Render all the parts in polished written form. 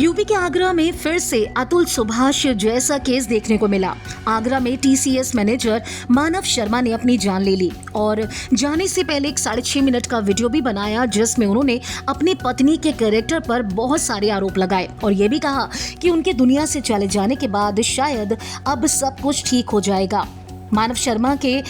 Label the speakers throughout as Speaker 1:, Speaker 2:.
Speaker 1: UP के आगरा में फिर से अतुल सुभाष जैसा केस देखने को मिला। आगरा में टीसीएस मैनेजर मानव शर्मा ने अपनी जान ले ली और जाने से पहले एक 6.5 मिनट का वीडियो भी बनाया जिसमें उन्होंने अपनी पत्नी के कैरेक्टर पर बहुत सारे आरोप लगाए और ये भी कहा कि उनके दुनिया से चले जाने के बाद शायद अब सब कुछ ठीक हो जाएगा। मानव शर्मा के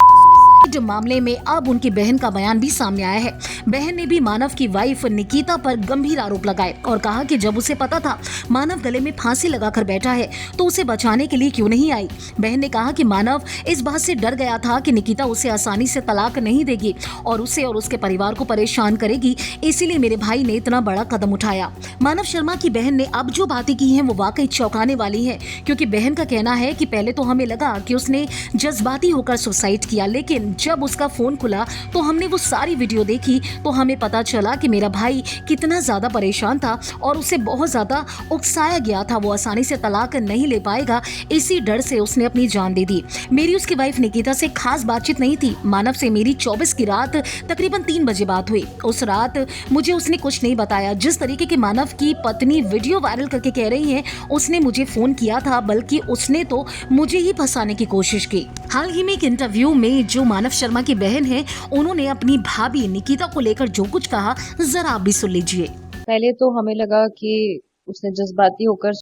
Speaker 1: मामले में अब उनकी बहन का बयान भी सामने आया है। बहन ने भी मानव की वाइफ निकिता पर गंभीर आरोप लगाए और कहा कि जब उसे पता था मानव गले में फांसी लगाकर बैठा है तो उसे बचाने के लिए क्यों नहीं आई। बहन ने कहा कि मानव इस बात से डर गया था कि निकिता उसे आसानी से तलाक नहीं देगी और उसे और उसके परिवार को परेशान करेगी, इसीलिए मेरे भाई ने इतना बड़ा कदम उठाया। मानव शर्मा की बहन ने अब जो बातें की हैं वो वाकई चौंकाने वाली है, क्योंकि बहन का कहना है कि पहले तो हमें लगा कि उसने जज्बाती होकर सुसाइड किया, लेकिन जब उसका फोन खुला तो हमने वो सारी वीडियो देखी तो हमें पता चला कि मेरा भाई कितना ज्यादा परेशान था और उसे बहुत ज्यादा उकसाया गया था। वो आसानी से तलाक नहीं ले पाएगा, इसी डर से उसने अपनी जान दे दी। मेरी उसकी वाइफ निकिता से खास बातचीत नहीं थी। मानव से मेरी 24 की रात तकरीबन 3 बजे बात हुई। उस रात मुझे उसने कुछ नहीं बताया। जिस तरीके की मानव की पत्नी वीडियो वायरल करके कह रही है उसने मुझे फोन किया था, बल्कि उसने तो मुझे ही फंसाने की कोशिश की। हाल ही में एक इंटरव्यू में जो मानव शर्मा की बहन है उन्होंने अपनी भाभी निकिता को लेकर जो कुछ कहा जरा आप भी सुन लीजिए।
Speaker 2: पहले तो हमें लगा कि उसने जज्बाती होकर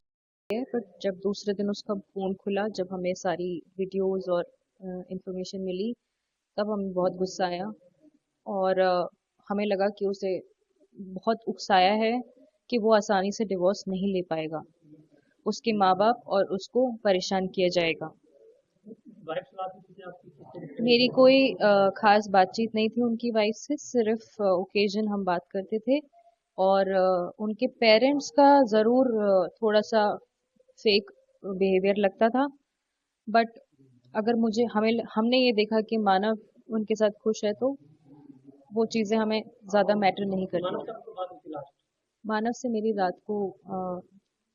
Speaker 2: पर जब दूसरे दिन उसका फोन खुला, जब हमें सारी वीडियोस और इंफॉर्मेशन मिली, तब हमें बहुत गुस्सा आया और हमें लगा कि उसे बहुत उकसाया है कि वो आसानी से डिवोर्स नहीं ले पाएगा, उसके माँ बाप और उसको परेशान किया जाएगा। मेरी कोई खास बातचीत नहीं थी उनकी वाइफ से, सिर्फ ओकेजन हम बात करते थे और उनके पेरेंट्स का ज़रूर थोड़ा सा फेक बिहेवियर लगता था, बट अगर हमने ये देखा कि मानव उनके साथ खुश है तो वो चीज़ें हमें ज़्यादा मैटर नहीं करती। मानव से मेरी रात को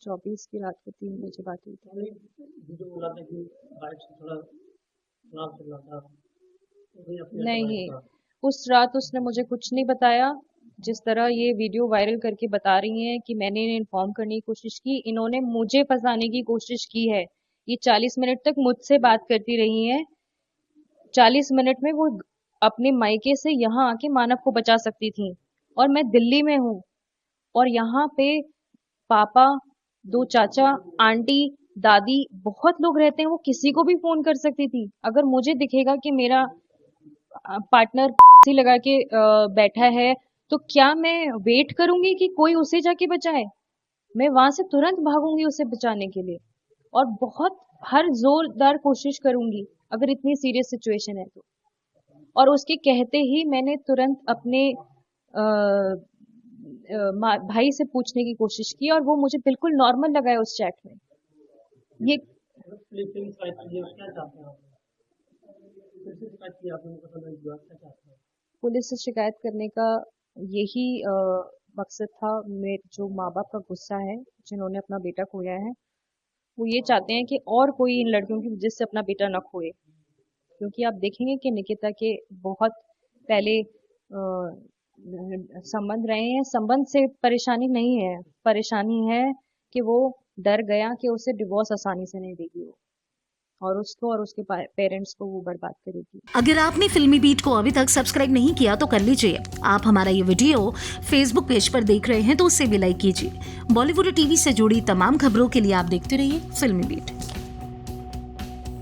Speaker 2: 24 की रात को 3 बजे बात हुई थी। नहीं, उस रात उसने मुझे कुछ नहीं बताया। जिस तरह ये वीडियो वायरल करके बता रही हैं कि मैंने इन्हें इन्फॉर्म करने की कोशिश की, इन्होंने मुझे फंसाने की कोशिश की है। ये 40 मिनट तक मुझसे बात करती रही हैं। 40 मिनट में वो अपने मायके से यहाँ आके मानव को बचा सकती थी और मैं दिल्ली में हूँ और यहाँ पे पापा, 2 चाचा, आंटी, दादी, बहुत लोग रहते हैं। वो किसी को भी फोन कर सकती थी। अगर मुझे दिखेगा कि मेरा पार्टनर लगा के बैठा है तो क्या मैं वेट करूंगी कि कोई उसे जाके बचाए? मैं वहां से तुरंत भागूंगी उसे बचाने के लिए और बहुत हर जोरदार कोशिश करूंगी अगर इतनी सीरियस सिचुएशन है तो। और उसके कहते ही मैंने तुरंत अपने भाई से पूछने की कोशिश की और वो मुझे बिल्कुल नॉर्मल लगा है उस चैट में। ये पुलिस से शिकायत करने का यही मकसद था। जो माँ बाप का गुस्सा है, जिन्होंने अपना बेटा खोया है, वो ये चाहते हैं कि और कोई इन लड़कियों की वजह से अपना बेटा न खोए, क्योंकि आप देखेंगे कि निकिता के बहुत पहले संबंध रहे हैं। संबंध से परेशानी नहीं है, परेशानी है कि वो डर गया कि उसे डिवोर्स आसानी से नहीं देगी वो और उसको और उसके पेरेंट्स को वो बर्बाद करेगी।
Speaker 1: अगर आपने फिल्मी बीट को अभी तक सब्सक्राइब नहीं किया तो कर लीजिए। आप हमारा ये वीडियो फेसबुक पेज पर देख रहे हैं तो उससे भी लाइक कीजिए। बॉलीवुड टीवी से जुड़ी तमाम खबरों के लिए आप देखते रहिए फिल्मी बीट।